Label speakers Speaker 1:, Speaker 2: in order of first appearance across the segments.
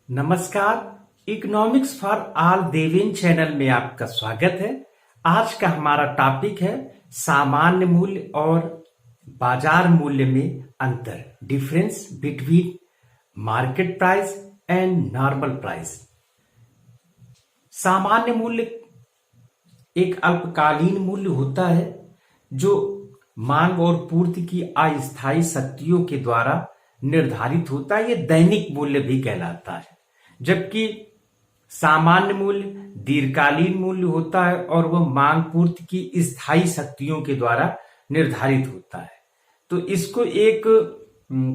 Speaker 1: नमस्कार। Economics for all Deven channel में आपका स्वागत है। आज का हमारा टॉपिक है सामान्य मूल्य और बाजार मूल्य में अंतर, difference between market price and normal price. सामान्य मूल्य एक अल्पकालीन मूल्य होता है जो मांग और पूर्ति की अस्थायी शक्तियों के द्वारा निर्धारित होता है। यह दैनिक मूल्य भी कहलाता है, जबकि सामान्य मूल्य दीर्घकालीन मूल्य होता है और वह मांग पूर्ति की स्थायी शक्तियों के द्वारा निर्धारित होता है। तो इसको एक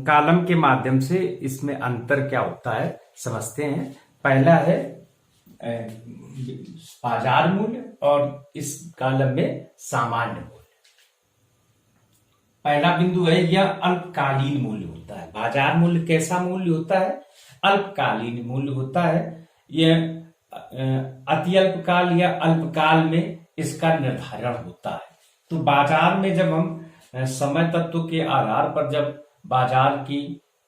Speaker 1: कॉलम के माध्यम से इसमें अंतर क्या होता है समझते हैं। पहला है बाजार मूल्य और इस कॉलम में सामान्य मूल्य। पहला बिंदु है यह अल्पकालीन मूल्य होता है। बाजार मूल्य कैसा मूल्य होता है? अल्पकालीन मूल्य होता है। यह अति अल्पकाल या अल्पकाल में इसका निर्धारण होता है। तो बाजार में जब हम समय तत्व के आधार पर जब बाजार की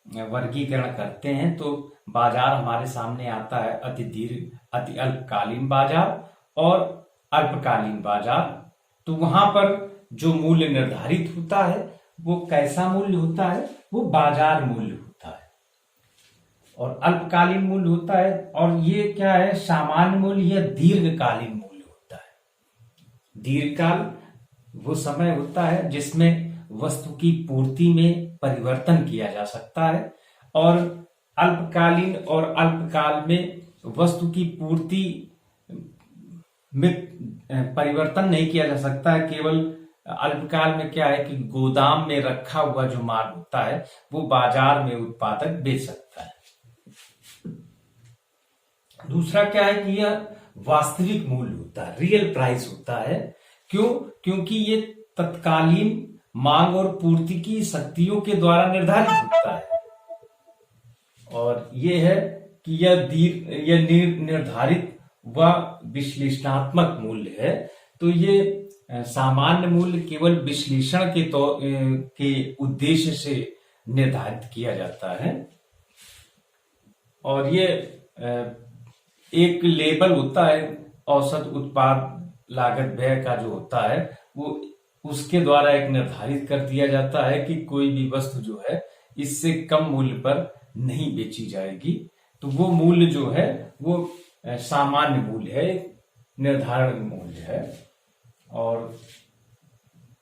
Speaker 1: वर्गीकरण करते हैं तो बाजार हमारे सामने आता है अति अल्पकालीन बाजार और अल्पकालीन बाजार। तो वहां पर जो मूल्य निर्धारित होता है वो कैसा मूल्य होता है? वो बाजार मूल्य होता है। और अल्पकालीन मूल्य होता है और ये क्या है? सामान्य मूल्य या दीर्घकालीन मूल्य होता है। दीर्घकाल वो समय होता है जिसमें वस्तु की पूर्ति में परिवर्तन किया जा सकता है, और अल्पकालीन और अल्पकाल में वस्तु की पूर्ति में परिवर्तन नहीं किया जा सकता है। केवल अल्पकाल में क्या है कि गोदाम में रखा हुआ जो माल होता है वो बाजार में उत्पादक बेच सकता है। दूसरा क्या है कि यह वास्तविक मूल्य होता है, रियल प्राइस होता है। क्यों? क्योंकि ये तत्कालीन मांग और पूर्ति की शक्तियों के द्वारा निर्धारित होता है। और यह है कि यह निर्धारित व विश्लेषणात्मक मूल्य है। तो ये सामान्य मूल्य केवल विश्लेषण के उद्देश्य से निर्धारित किया जाता है। और ये एक लेबल होता है, औसत उत्पाद लागत व्यय का जो होता है वो उसके द्वारा एक निर्धारित कर दिया जाता है कि कोई भी वस्तु जो है इससे कम मूल्य पर नहीं बेची जाएगी। तो वो मूल्य जो है वो सामान्य मूल्य है, निर्धारण मूल्य है। और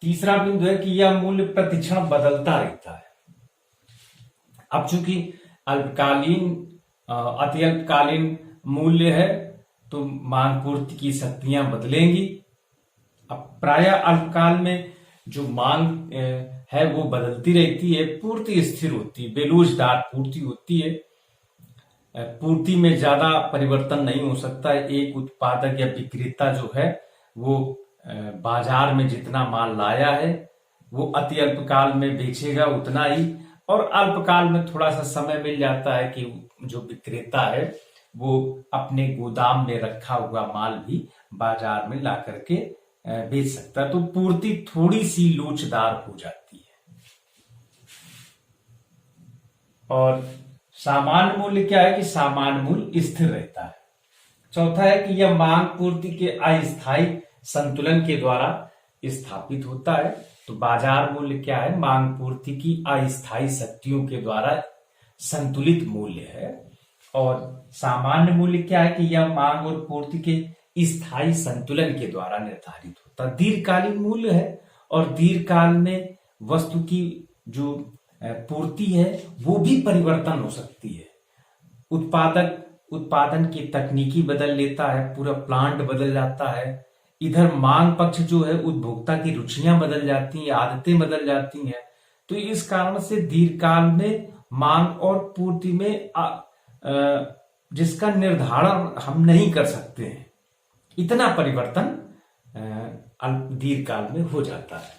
Speaker 1: तीसरा बिंदु है कि यह मूल्य प्रतिक्षण बदलता रहता है। अब चूंकि अल्पकालीन अति अल्पकालीन मूल्य है तो मांग पूर्ति की शक्तियां बदलेंगी। अब प्रायः अल्पकाल में जो मांग है वो बदलती रहती है, पूर्ति स्थिर होती है, बेलोजदार पूर्ति होती है। पूर्ति में ज्यादा परिवर्तन नहीं हो सकता है। एक उत्पादक या विक्रेता जो है वो बाजार में जितना माल लाया है वो अति अल्पकाल में बेचेगा उतना ही, और अल्पकाल में थोड़ा सा समय मिल जाता है कि जो विक्रेता है वो अपने गोदाम में रखा हुआ माल भी बाजार में ला करके बेच सकता है। तो पूर्ति थोड़ी सी लोचदार हो जाती है। और सामान्य मूल्य क्या है कि सामान्य मूल्य स्थिर रहता है। चौथा है कि यह मांग पूर्ति के अस्थायी संतुलन के द्वारा स्थापित होता है। तो बाजार मूल्य क्या है? मांग पूर्ति की अस्थायी शक्तियों के द्वारा संतुलित मूल्य है। और सामान्य मूल्य क्या है कि यह मांग और पूर्ति के स्थायी संतुलन के द्वारा निर्धारित होता है। दीर्घकालीन मूल्य है और दीर्घकाल में वस्तु की जो पूर्ति है वो भी परिवर्तन हो सकती है। उत्पादन की तकनीकी बदल लेता है, पूरा प्लांट बदल जाता है। इधर मांग पक्ष जो है उपभोक्ता की रुचियां बदल जाती हैं, आदतें बदल जाती हैं। तो इस कारण से दीर्घकाल में मांग और पूर्ति में जिसका निर्धारण हम नहीं कर सकते हैं, इतना परिवर्तन दीर्घकाल में हो जाता है।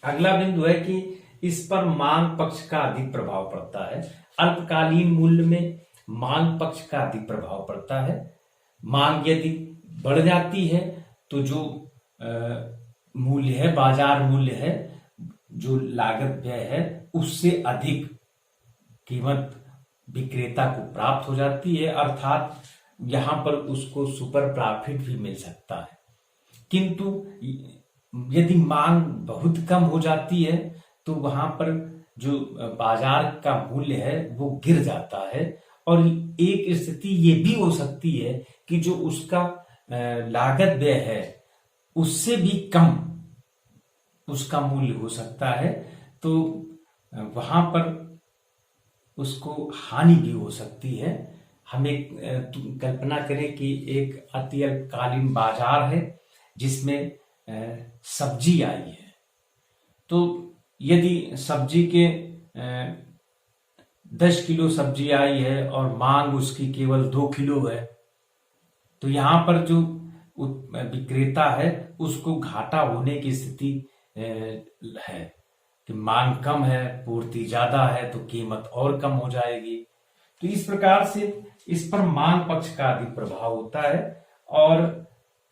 Speaker 1: अगला बिंदु है कि इस पर मांग पक्ष का अधिक प्रभाव पड़ता है। अल्पकालीन मूल्य में मांग पक्ष का अधिक प्रभाव पड़ता है। मांग यदि बढ़ जाती है तो जो मूल्य है, बाजार मूल्य है, जो लागत व्यय है, उससे अधिक कीमत विक्रेता को प्राप्त हो जाती है, अर्थात यहां पर उसको सुपर प्रॉफिट भी मिल सकता है। किंतु यदि मांग बहुत कम हो जाती है तो वहां पर जो बाजार का मूल्य है वो गिर जाता है, और एक स्थिति ये भी हो सकती है कि जो उसका लागत व्यय है उससे भी कम उसका मूल्य हो सकता है, तो वहां पर उसको हानि भी हो सकती है। हम एक कल्पना करें कि एक अति अल्पकालीन बाजार है जिसमें सब्जी आई है। तो यदि सब्जी के 10 किलो सब्जी आई है और मांग उसकी केवल 2 किलो है, तो यहां पर जो विक्रेता है उसको घाटा होने की स्थिति है कि मांग कम है, पूर्ति ज्यादा है, तो कीमत और कम हो जाएगी। तो इस प्रकार से इस पर मांग पक्ष का अधिक प्रभाव होता है और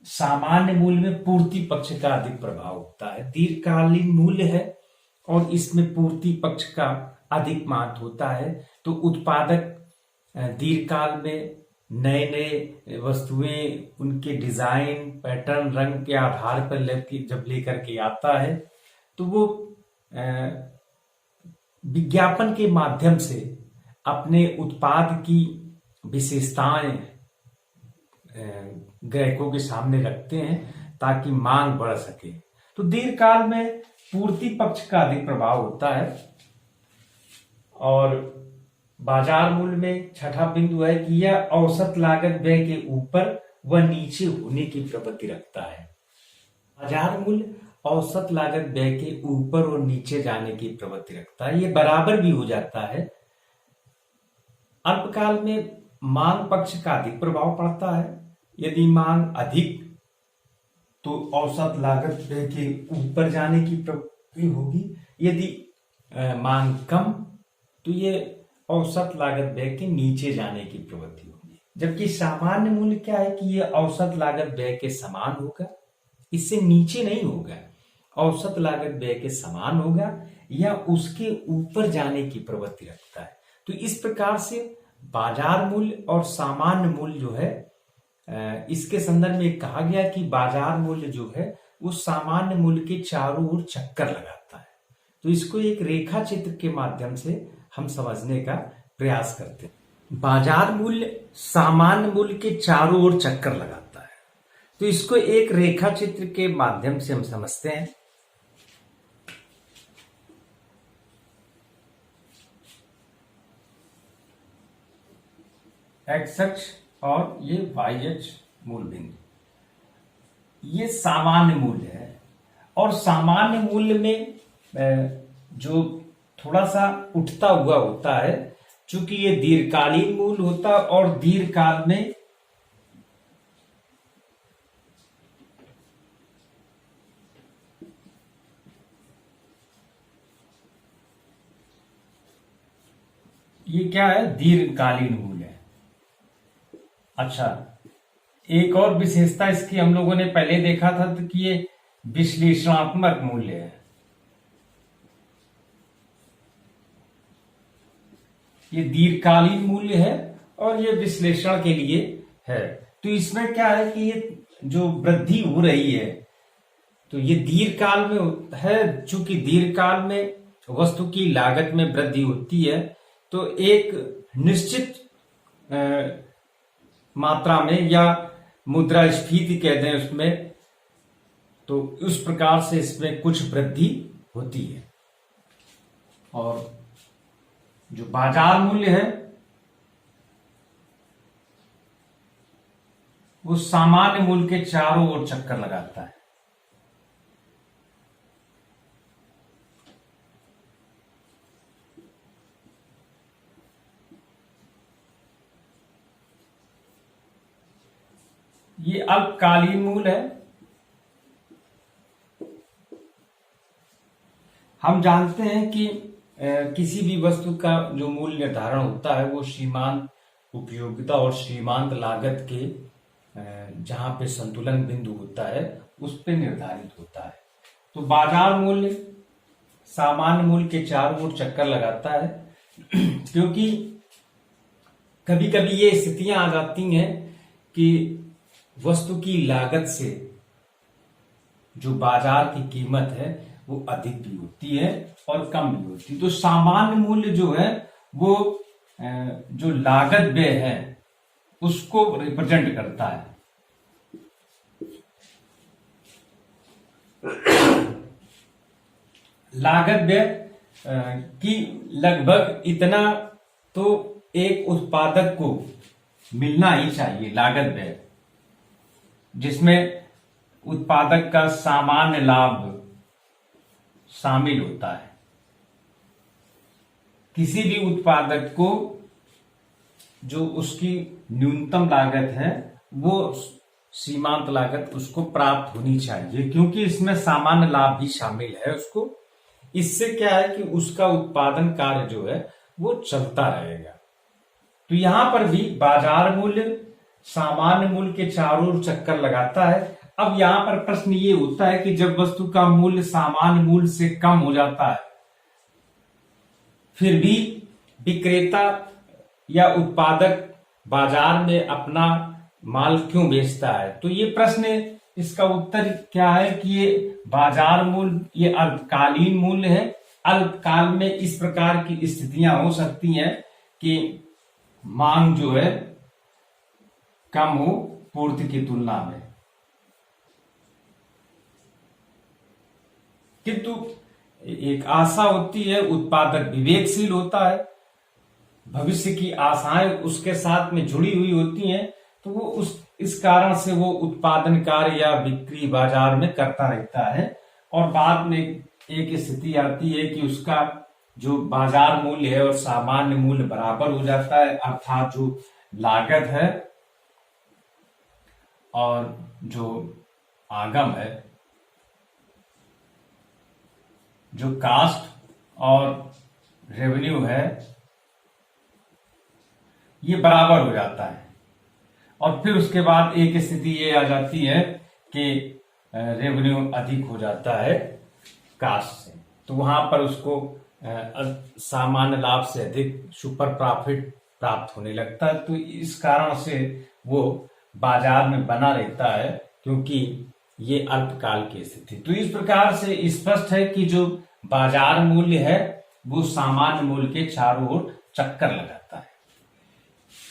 Speaker 1: सामान्य मूल्य में पूर्ति पक्ष का अधिक प्रभाव होता है। दीर्घकालीन मूल्य है और इसमें पूर्ति पक्ष का अधिक महत्व होता है। तो उत्पादक दीर्घकाल में नए नए वस्तुएं, उनके डिजाइन, पैटर्न, रंग के आधार पर जब लेकर के आता है तो वो विज्ञापन के माध्यम से अपने उत्पाद की विशेषताएं ग्राहकों के सामने रखते हैं ताकि मांग बढ़ सके। तो दीर्घकाल में पूर्ति पक्ष का अधिक प्रभाव होता है। और बाजार मूल्य में छठा बिंदु है कि यह औसत लागत व्यय के ऊपर व नीचे होने की प्रवृत्ति रखता है। बाजार मूल्य औसत लागत व्यय के ऊपर और नीचे जाने की प्रवृत्ति रखता है, ये बराबर भी हो जाता है। अल्पकाल में मांग पक्ष का अधिक प्रभाव पड़ता है। यदि मांग अधिक तो औसत लागत व्यय के ऊपर जाने की प्रवृत्ति होगी, यदि मांग कम तो ये औसत लागत व्यय के नीचे जाने की प्रवृत्ति होगी। जबकि सामान्य मूल्य क्या है कि ये औसत लागत व्यय के समान होगा, इससे नीचे नहीं होगा, औसत लागत व्यय के समान होगा या उसके ऊपर जाने की प्रवृत्ति रखता है। तो इस प्रकार से बाजार मूल्य और सामान्य मूल्य जो है, इसके संदर्भ में कहा गया कि बाजार मूल्य जो है वो सामान्य मूल्य के चारों ओर चक्कर लगाता है। तो इसको एक रेखा चित्र के माध्यम से हम समझने का प्रयास करते हैं। बाजार मूल्य सामान्य मूल्य के चारों ओर चक्कर लगाता है, तो इसको एक रेखा चित्र के माध्यम से हम समझते हैं। एक्स अक्ष और ये वाई अक्ष मूल बिंदु, ये सामान्य मूल्य है। और सामान्य मूल्य में जो थोड़ा सा उठता हुआ होता है, चूंकि ये दीर्घकालीन मूल्य होता है और दीर्घकाल में ये क्या है, दीर्घकालीन मूल्य है। अच्छा, एक और विशेषता इसकी हम लोगों ने पहले देखा था तो कि ये विश्लेषणात्मक मूल्य है। ये दीर्घकालीन मूल्य है और ये विश्लेषण के लिए है। तो इसमें क्या है कि ये जो वृद्धि हो रही है तो ये दीर्घकाल में है। चूंकि दीर्घकाल में वस्तु की लागत में वृद्धि होती है तो एक निश्चित मात्रा में, या मुद्रास्फीति कहते हैं उसमें, तो उस प्रकार से इसमें कुछ वृद्धि होती है। और जो बाजार मूल्य है वो सामान्य मूल्य के चारों ओर चक्कर लगाता है। ये अल्पकालीन मूल्य है। हम जानते हैं कि किसी भी वस्तु का जो मूल्य निर्धारण होता है वो सीमांत उपयोगिता और सीमांत लागत के जहां पे संतुलन बिंदु होता है उस पे निर्धारित होता है। तो बाजार मूल्य सामान्य मूल्य के चारों ओर चक्कर लगाता है क्योंकि कभी कभी ये स्थितियां आ जाती हैं कि वस्तु की लागत से जो बाजार की कीमत है वो अधिक भी होती है और कम भी होती है। तो सामान्य मूल्य जो है वो जो लागत व्यय है उसको रिप्रेजेंट करता है। लागत व्यय की लगभग इतना तो एक उत्पादक को मिलना ही चाहिए, लागत व्यय, जिसमें उत्पादक का सामान्य लाभ शामिल होता है। किसी भी उत्पादक को जो उसकी न्यूनतम लागत है वो सीमांत लागत उसको प्राप्त होनी चाहिए, क्योंकि इसमें सामान्य लाभ भी शामिल है उसको। इससे क्या है कि उसका उत्पादन कार्य जो है वो चलता रहेगा। तो यहां पर भी बाजार मूल्य सामान्य मूल्य के चारों ओर चक्कर लगाता है। अब यहां पर प्रश्न ये होता है कि जब वस्तु का मूल्य सामान्य मूल्य से कम हो जाता है फिर भी विक्रेता या उत्पादक बाजार में अपना माल क्यों बेचता है? तो ये प्रश्न, इसका उत्तर क्या है कि ये बाजार मूल्य ये अल्पकालीन मूल्य है। अल्पकाल में इस प्रकार की स्थितियां हो सकती हैं कि मांग जो है कम हो पूर्ति की तुलना में, किंतु एक आशा होती है, उत्पादक विवेकशील होता है, भविष्य की आशाएं उसके साथ में जुड़ी हुई होती हैं, तो वो इस कारण से वो उत्पादन कार्य या बिक्री बाजार में करता रहता है। और बाद में एक स्थिति आती है कि उसका जो बाजार मूल्य है और सामान्य मूल्य बराबर हो जाता है, अर्थात जो लागत है और जो आगम है, जो कास्ट और रेवेन्यू है, ये बराबर हो जाता है। और फिर उसके बाद एक स्थिति ये आ जाती है कि रेवेन्यू अधिक हो जाता है कास्ट से, तो वहां पर उसको सामान्य लाभ से अधिक सुपर प्रॉफिट प्राप्त होने लगता है। तो इस कारण से वो बाजार में बना रहता है, क्योंकि ये अल्पकाल की स्थिति। तो इस प्रकार से स्पष्ट है कि जो बाजार मूल्य है वो सामान्य मूल्य के चारों ओर चक्कर लगाता है।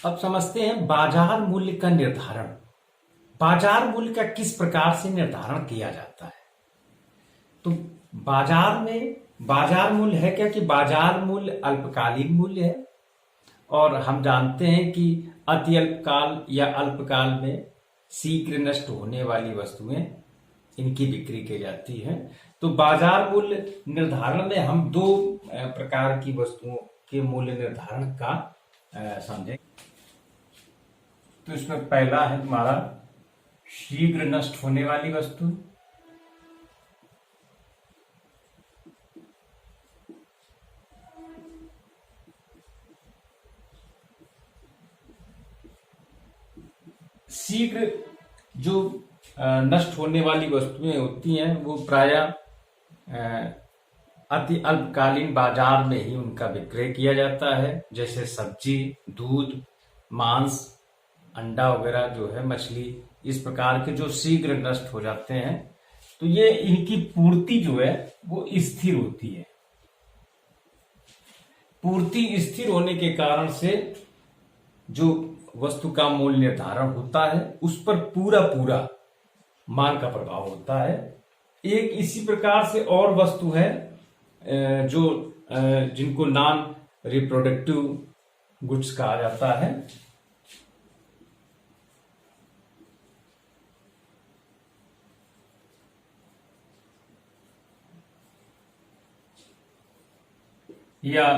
Speaker 1: अब समझते हैं बाजार मूल्य का निर्धारण। बाजार मूल्य का किस प्रकार से निर्धारण किया जाता है? तो बाजार मूल्य है क्या कि बाजार मूल्य अल्पकालीन मूल्य है, और हम जानते हैं कि अति अल्पकाल या अल्पकाल में शीघ्र नष्ट होने वाली वस्तुएं इनकी बिक्री की जाती है। तो बाजार मूल्य निर्धारण में हम दो प्रकार की वस्तुओं के मूल्य निर्धारण का समझें। तो इसमें पहला है तुम्हारा शीघ्र नष्ट होने वाली वस्तु, शीघ्र जो नष्ट होने वाली वस्तुएं होती हैं वो प्रायः अति अल्पकालीन बाजार में ही उनका विक्रय किया जाता है, जैसे सब्जी, दूध, मांस, अंडा वगैरह जो है, मछली, इस प्रकार के जो शीघ्र नष्ट हो जाते हैं। तो ये इनकी पूर्ति जो है वो स्थिर होती है। पूर्ति स्थिर होने के कारण से जो वस्तु का मूल्य निर्धारण होता है उस पर पूरा मांग का प्रभाव होता है। एक इसी प्रकार से और वस्तु है जो जिनको नॉन रिप्रोडक्टिव गुड्स कहा जाता है। या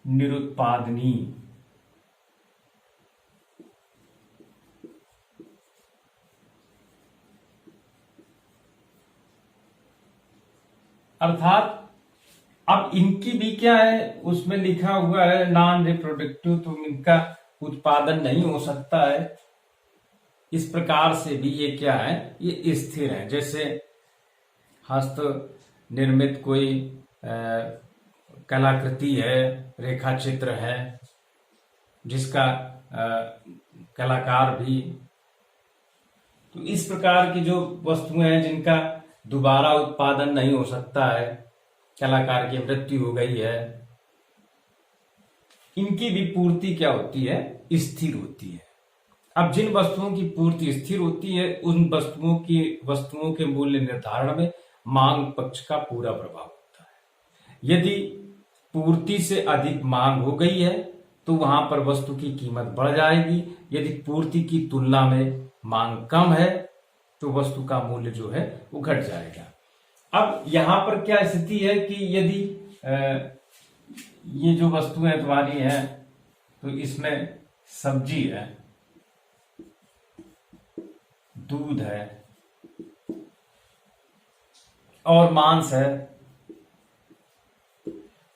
Speaker 1: निरुत्पादनी, अर्थात अब इनकी भी क्या है, उसमें लिखा हुआ है नॉन रिप्रोडक्टिव, तो इनका उत्पादन नहीं हो सकता है। इस प्रकार से भी ये क्या है, ये स्थिर है। जैसे हस्त निर्मित कोई कलाकृति है, रेखा चित्र है, जिसका कलाकार भी। तो इस प्रकार की जो वस्तुएं हैं जिनका दोबारा उत्पादन नहीं हो सकता है, कलाकार की मृत्यु हो गई है, इनकी भी पूर्ति क्या होती है, स्थिर होती है। अब जिन वस्तुओं की पूर्ति स्थिर होती है उन वस्तुओं के मूल्य निर्धारण में मांग पक्ष का पूरा प्रभाव होता है। यदि पूर्ति से अधिक मांग हो गई है तो वहां पर वस्तु की कीमत बढ़ जाएगी। यदि पूर्ति की तुलना में मांग कम है तो वस्तु का मूल्य जो है वो घट जाएगा। अब यहां पर क्या स्थिति है कि यदि ये जो वस्तुएं तुम्हारी हैं तो इसमें सब्जी है, दूध है और मांस है,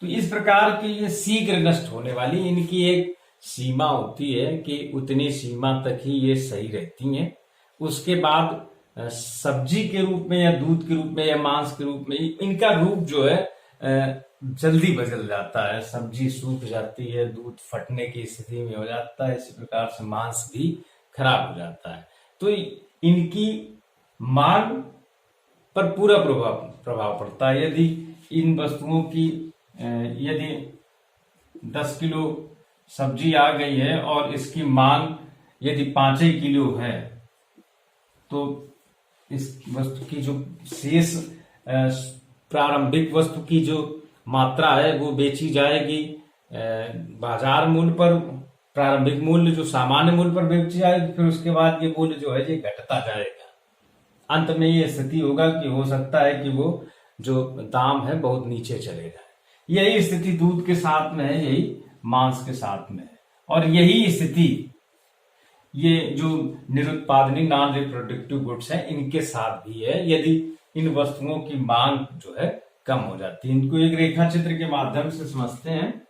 Speaker 1: तो इस प्रकार की ये शीघ्र नष्ट होने वाली, इनकी एक सीमा होती है कि उतनी सीमा तक ही ये सही रहती हैं। उसके बाद सब्जी के रूप में या दूध के रूप में या मांस के रूप में इनका रूप जो है जल्दी बदल जाता है। सब्जी सूख जाती है, दूध फटने की स्थिति में हो जाता है, इसी प्रकार से मांस भी खराब हो जाता है। तो इनकी मांग पर पूरा प्रभाव पड़ता है। यदि इन वस्तुओं की यदि 10 किलो सब्जी आ गई है और इसकी मांग यदि 5 ही किलो है तो इस वस्तु की जो शेष प्रारंभिक वस्तु की जो मात्रा है वो बेची जाएगी बाजार मूल्य पर, प्रारंभिक मूल्य जो सामान्य मूल्य पर बेची जाएगी। फिर उसके बाद ये मूल्य जो है ये घटता जाएगा। अंत में ये स्थिति होगा कि हो सकता है कि वो जो दाम है बहुत नीचे चले जाए। यही स्थिति दूध के साथ में है, यही मांस के साथ में है, और यही स्थिति ये जो निरुत्पादनी नॉन रिप्रोडक्टिव गुड्स है इनके साथ भी है। यदि इन वस्तुओं की मांग जो है कम हो जाती है। इनको एक रेखा चित्र के माध्यम से समझते हैं।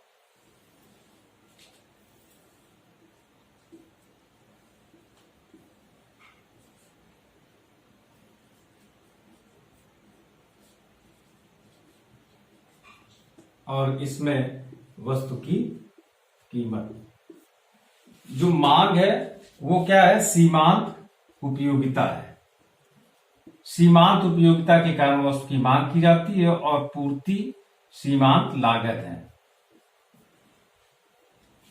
Speaker 1: और इसमें वस्तु की कीमत, जो मांग है वो क्या है, सीमांत उपयोगिता है। सीमांत उपयोगिता के कारण वस्तु की मांग की जाती है और पूर्ति सीमांत लागत है।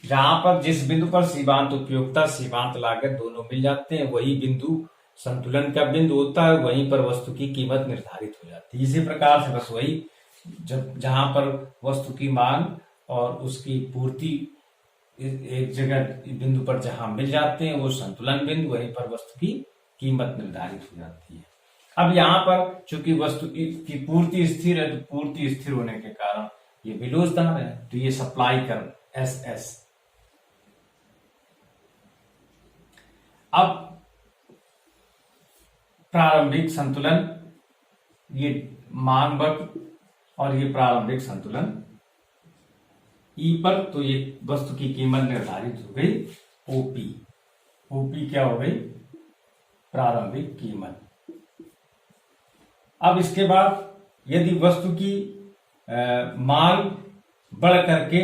Speaker 1: जहां पर जिस बिंदु पर सीमांत उपयोगिता सीमांत लागत दोनों मिल जाते हैं वही बिंदु संतुलन का बिंदु होता है, वहीं पर वस्तु की कीमत निर्धारित हो जाती है। इसी प्रकार से बस वही जहां पर वस्तु की मांग और उसकी पूर्ति एक जगह बिंदु पर जहां मिल जाते हैं वो संतुलन बिंदु, वहीं पर वस्तु की कीमत निर्धारित हो जाती है। अब यहाँ पर चूंकि वस्तु की पूर्ति स्थिर है तो पूर्ति स्थिर होने के कारण ये विलोचदार है, तो ये सप्लाई कर्व SS। अब प्रारंभिक संतुलन, ये मांग वक्र और ये प्रारंभिक संतुलन ई पर, तो ये वस्तु की कीमत निर्धारित हो गई OP। OP क्या हो गई, प्रारंभिक कीमत। अब इसके बाद यदि वस्तु की मांग बढ़ करके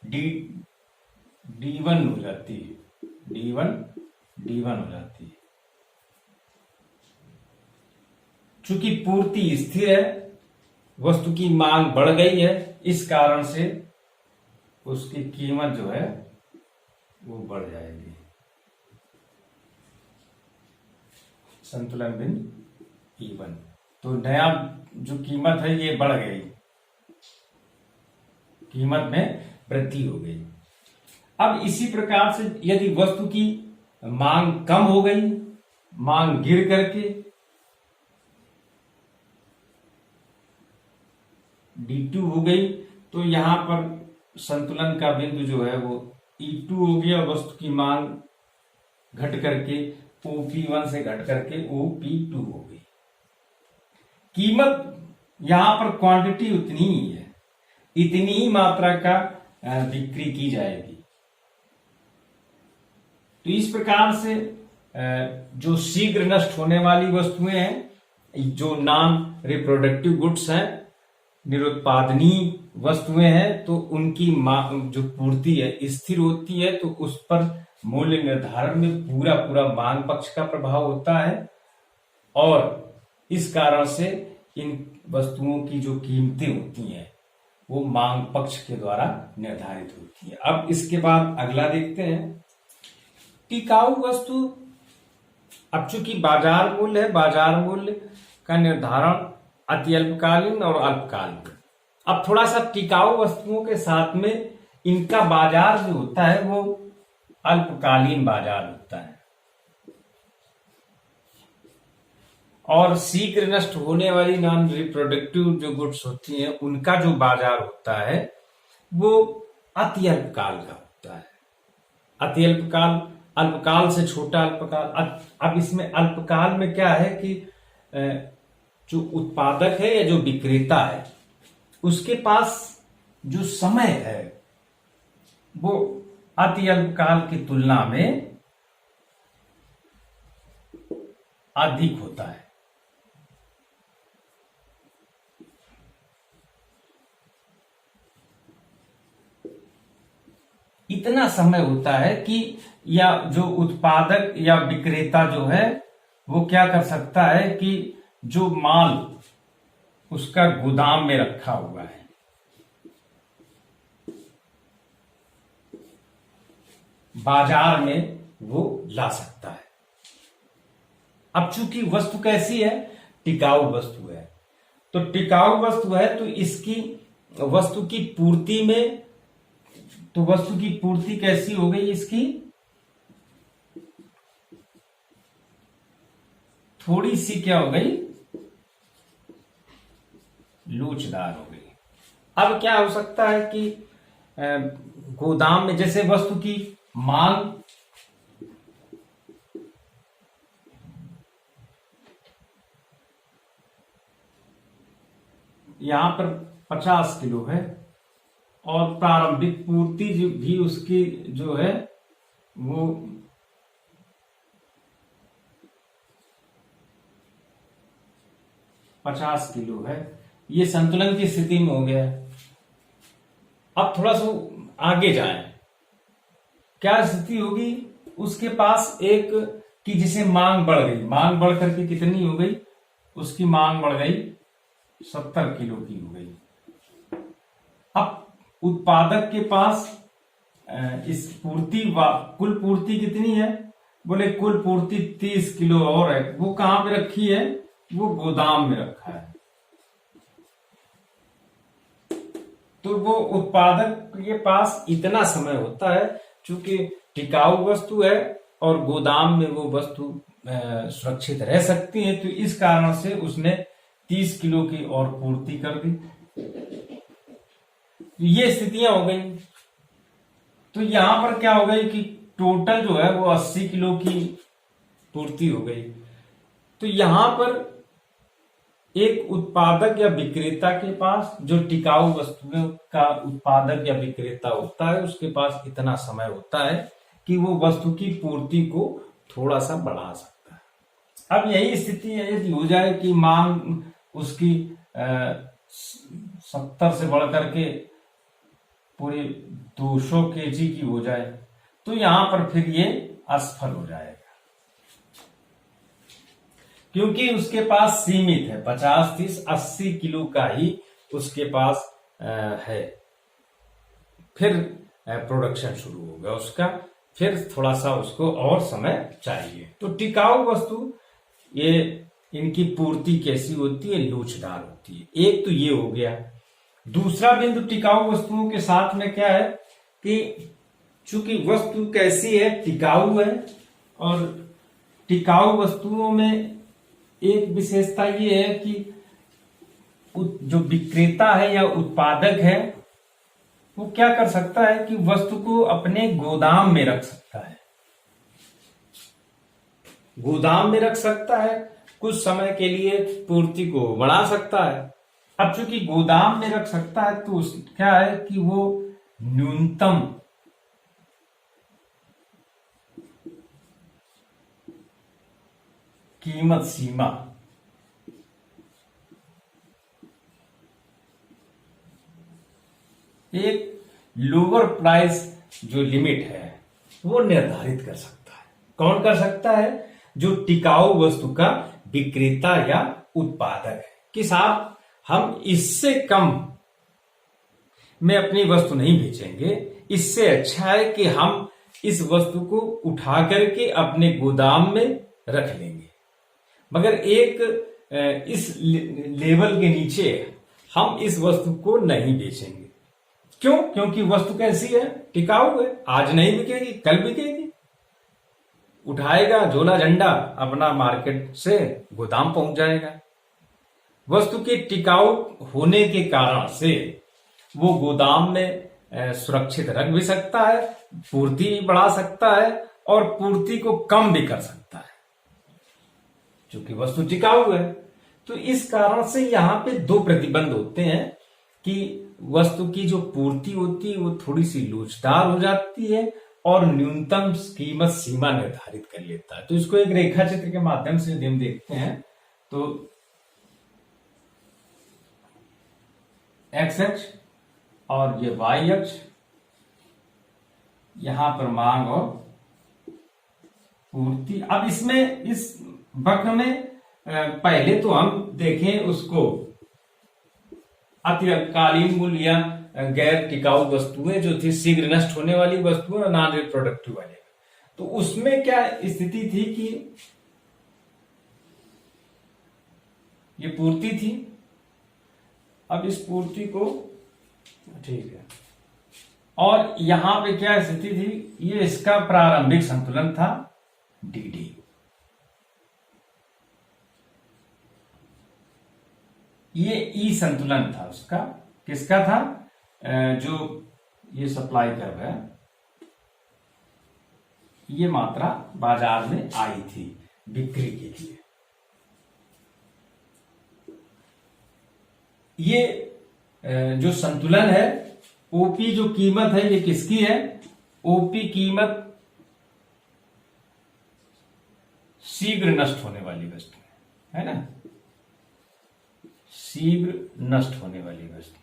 Speaker 1: D1 हो जाती है, D1 हो जाती है, चूंकि पूर्ति स्थिर है, वस्तु की मांग बढ़ गई है, इस कारण से उसकी कीमत जो है वो बढ़ जाएगी। संतुलन बिंदु E1, तो नया जो कीमत है ये बढ़ गई, कीमत में वृद्धि हो गई। अब इसी प्रकार से यदि वस्तु की मांग कम हो गई, मांग गिर करके D2 हो गई, तो यहां पर संतुलन का बिंदु जो है वो E2 हो गया। वस्तु की मांग घट करके OP1 से घट करके OP2 हो गई। कीमत यहां पर क्वांटिटी उतनी ही है, इतनी ही मात्रा का बिक्री की जाएगी। तो इस प्रकार से जो शीघ्र नष्ट होने वाली वस्तुएं हैं, जो नॉन रिप्रोडक्टिव गुड्स हैं, निरुत्पादनीय वस्तुएं हैं तो उनकी जो पूर्ति है स्थिर होती है, तो उस पर मूल्य निर्धारण में पूरा पूरा मांग पक्ष का प्रभाव होता है और इस कारण से इन वस्तुओं की जो कीमतें होती हैं वो मांग पक्ष के द्वारा निर्धारित होती है। अब इसके बाद अगला देखते हैं, टिकाऊ वस्तु। अब चूंकि बाजार मूल्य है, बाजार मूल्य का निर्धारण अति अल्पकालीन और अल्पकालीन। अब थोड़ा सा टिकाऊ वस्तुओं के साथ में इनका बाजार जो होता है वो अल्पकालीन बाजार होता है और शीघ्र नष्ट होने वाली नॉन रिप्रोडक्टिव जो गुड्स होती हैं उनका जो बाजार होता है वो अति अल्पकाल का होता है। अति अल्पकाल, अल्पकाल से छोटा अल्पकाल। अब इसमें अल्पकाल में क्या है कि जो उत्पादक है या जो विक्रेता है उसके पास जो समय है वो अति अल्पकाल की तुलना में अधिक होता है। इतना समय होता है कि या जो उत्पादक या विक्रेता जो है वो क्या कर सकता है कि जो माल उसका गोदाम में रखा हुआ है बाजार में वो ला सकता है। अब चूंकि वस्तु कैसी है, टिकाऊ वस्तु है, तो टिकाऊ वस्तु है तो इसकी वस्तु की पूर्ति में, तो वस्तु की पूर्ति कैसी हो गई, इसकी थोड़ी सी क्या हो गई, लोचदार हो गई। अब क्या हो सकता है कि गोदाम में जैसे वस्तु की मांग यहां पर 50 किलो है और प्रारंभिक पूर्ति भी उसकी जो है वो 50 किलो है। ये संतुलन की स्थिति में हो गया। अब थोड़ा सा आगे जाएं, क्या स्थिति होगी, उसके पास एक कि जिसे मांग बढ़ गई, मांग बढ़ करके कितनी हो गई, उसकी मांग बढ़ गई 70 किलो की हो गई। अब उत्पादक के पास इस पूर्ति कुल पूर्ति कितनी है, बोले कुल पूर्ति 30 किलो और है। वो कहां पे रखी है, वो गोदाम में रखा है। तो वो उत्पादक के पास इतना समय होता है, चूंकि टिकाऊ वस्तु है और गोदाम में वो वस्तु सुरक्षित रह सकती है, तो इस कारण से उसने 30 किलो की और पूर्ति कर दी। ये स्थितियां हो गई। तो यहां पर क्या हो गई कि टोटल जो है वो 80 किलो की पूर्ति हो गई। तो यहां पर एक उत्पादक या विक्रेता के पास, जो टिकाऊ वस्तुओं का उत्पादक या विक्रेता होता है, उसके पास इतना समय होता है कि वो वस्तु की पूर्ति को थोड़ा सा बढ़ा सकता है। अब यही स्थिति यदि हो जाए कि मांग उसकी 70 से बढ़ करके पूरी 200 केजी की हो जाए, तो यहां पर फिर ये असफल हो जाएगा, क्योंकि उसके पास सीमित है 50, 30, 80 किलो का ही उसके पास है। फिर प्रोडक्शन शुरू होगा उसका, फिर थोड़ा सा उसको और समय चाहिए। तो टिकाऊ वस्तु ये इनकी पूर्ति कैसी होती है, लोचदार होती है। एक तो ये हो गया। दूसरा बिंदु टिकाऊ वस्तुओं के साथ में क्या है कि चूंकि वस्तु कैसी है, टिकाऊ है, और टिकाऊ वस्तुओं में एक विशेषता ये है कि जो विक्रेता है या उत्पादक है वो क्या कर सकता है कि वस्तु को अपने गोदाम में रख सकता है, गोदाम में रख सकता है, कुछ समय के लिए पूर्ति को बढ़ा सकता है। अब चूंकि गोदाम में रख सकता है तो क्या है कि वो न्यूनतम कीमत सीमा एक लोअर प्राइस जो लिमिट है वो निर्धारित कर सकता है। कौन कर सकता है? जो टिकाऊ वस्तु का विक्रेता या उत्पादक है कि साहब हम इससे कम में अपनी वस्तु नहीं बेचेंगे, इससे अच्छा है कि हम इस वस्तु को उठा करके अपने गोदाम में रख लेंगे, मगर एक इस लेवल के नीचे हम इस वस्तु को नहीं बेचेंगे। क्यों? क्योंकि वस्तु कैसी है? टिकाऊ है, आज नहीं बिकेगी कल बिकेगी। उठाएगा झोला झंडा, अपना मार्केट से गोदाम पहुंच जाएगा। वस्तु के टिकाऊ होने के कारण से वो गोदाम में सुरक्षित रख भी सकता है, पूर्ति भी बढ़ा सकता है और पूर्ति को कम भी कर सकता है, क्योंकि वस्तु टिकाऊ है। तो इस कारण से यहाँ पे दो प्रतिबंध होते हैं कि वस्तु की जो पूर्ति होती है वो थोड़ी सी लोचदार हो जाती है और न्यूनतम कीमत सीमा निर्धारित कर लेता है। तो इसको एक रेखा चित्र के माध्यम से हम देखते हैं तो एक्स अक्ष और ये वाई अक्ष, यहां पर मांग और पूर्ति। अब इसमें इस वक्र में पहले तो हम देखें उसको अल्पकालीन मूल्य या गैर टिकाऊ वस्तुएं जो थी, शीघ्र नष्ट होने वाली वस्तुएं और नॉन रिप्रोडक्टिव वाले, तो उसमें क्या स्थिति थी कि ये पूर्ति थी। अब इस पूर्ति को ठीक है, और यहां पे क्या स्थिति थी? ये इसका प्रारंभिक संतुलन था डी। ये ई संतुलन था उसका। किसका था? जो ये सप्लाई कर्व है, ये मात्रा बाजार में आई थी बिक्री के लिए। ये जो संतुलन है, ओपी जो कीमत है ये किसकी है? ओपी कीमत शीघ्र नष्ट होने वाली वस्तु है ना, शीघ्र नष्ट होने वाली वस्तु।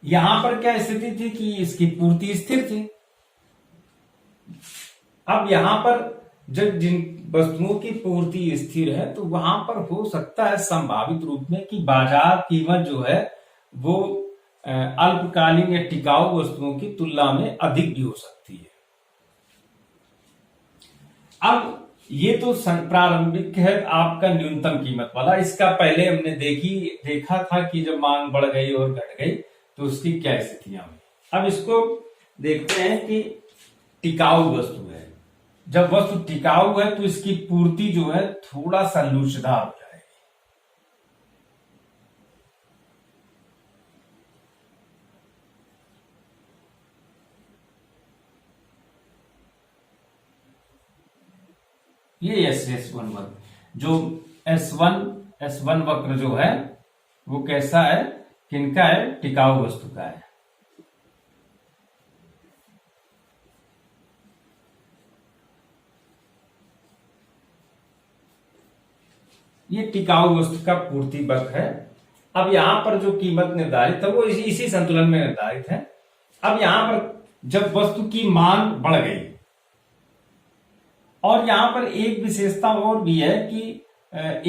Speaker 1: यहां पर क्या स्थिति थी कि इसकी पूर्ति स्थिर थी। अब यहां पर जब जिन वस्तुओं की पूर्ति स्थिर है तो वहां पर हो सकता है संभावित रूप में कि बाजार कीमत जो है वो अल्पकालीन या टिकाऊ वस्तुओं की तुलना में अधिक भी हो सकती है। अब ये तो प्रारंभिक है आपका न्यूनतम कीमत वाला। इसका पहले हमने देखा था कि जब मांग बढ़ गई और घट गई तो उसकी क्या स्थितियां हुई। अब इसको देखते हैं कि टिकाऊ वस्तु है। जब वस्तु टिकाऊ है तो इसकी पूर्ति जो है थोड़ा सा लोचदार हो जाएगी। ये S1 वक्र, जो S1 वक्र जो है वो कैसा है? किनका है? टिकाऊ वस्तु का है। ये टिकाऊ वस्तु का पूर्ति वक्र है। अब यहां पर जो कीमत निर्धारित है वो इसी संतुलन में निर्धारित है। अब यहां पर जब वस्तु की मांग बढ़ गई, और यहां पर एक विशेषता और भी है कि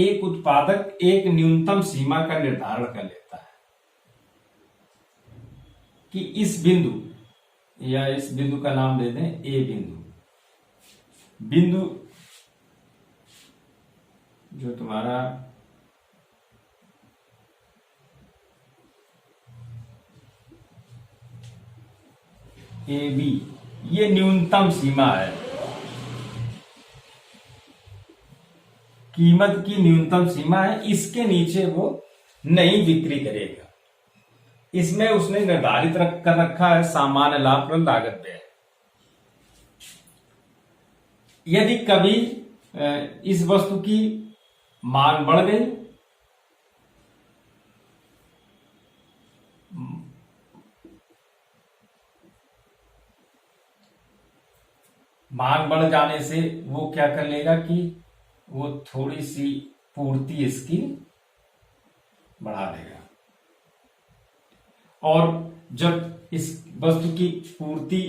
Speaker 1: एक उत्पादक एक न्यूनतम सीमा का निर्धारण कर लेता है कि इस बिंदु, या इस बिंदु का नाम दे दें ए बिंदु जो तुम्हारा ए बी, ये न्यूनतम सीमा है, कीमत की न्यूनतम सीमा है। इसके नीचे वो नहीं बिक्री करेगा। इसमें उसने निर्धारित कर रखा है सामान्य लाभ और लागत व्यय। यदि कभी इस वस्तु की मांग बढ़ गई, मांग बढ़ जाने से वो क्या कर लेगा कि वो थोड़ी सी पूर्ति इसकी बढ़ा देगा। और जब इस वस्तु की पूर्ति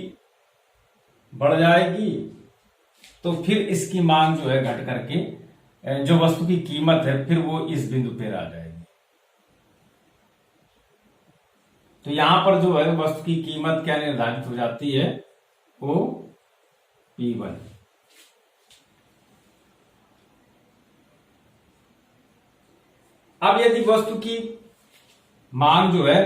Speaker 1: बढ़ जाएगी तो फिर इसकी मांग जो है घट करके जो वस्तु की कीमत है फिर वो इस बिंदु पर आ जाएगी। तो यहां पर जो है वस्तु की कीमत क्या निर्धारित हो जाती है, वो P1। अब यदि वस्तु की मांग जो है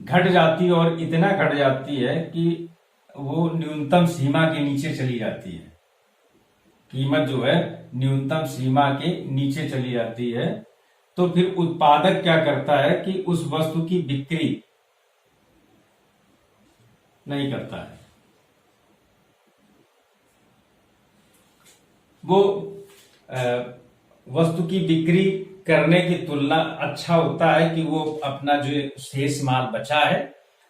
Speaker 1: घट जाती है और इतना घट जाती है कि वो न्यूनतम सीमा के नीचे चली जाती है, कीमत जो है न्यूनतम सीमा के नीचे चली जाती है, तो फिर उत्पादक क्या करता है कि उस वस्तु की बिक्री नहीं करता है। वो वस्तु की बिक्री करने की तुलना अच्छा होता है कि वो अपना जो शेष माल बचा है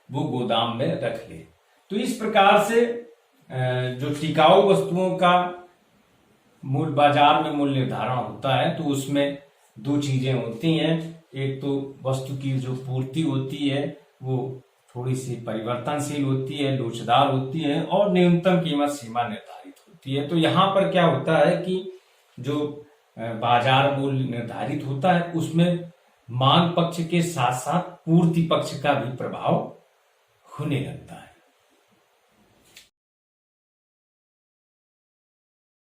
Speaker 1: वो गोदाम में रख ले। तो इस प्रकार से जो टिकाऊ वस्तुओं का मूल्य बाजार में मूल्य निर्धारण होता है तो उसमें दो चीजें होती हैं। एक तो वस्तु की जो पूर्ति होती है वो थोड़ी सी परिवर्तनशील होती है, लोचदार होती है, और न्यूनतम कीमत सीमा निर्धारित होती है। तो यहां पर क्या होता है कि जो बाजार मूल्य निर्धारित होता है उसमें मांग पक्ष के साथ साथ पूर्ति पक्ष का भी प्रभाव होने लगता है।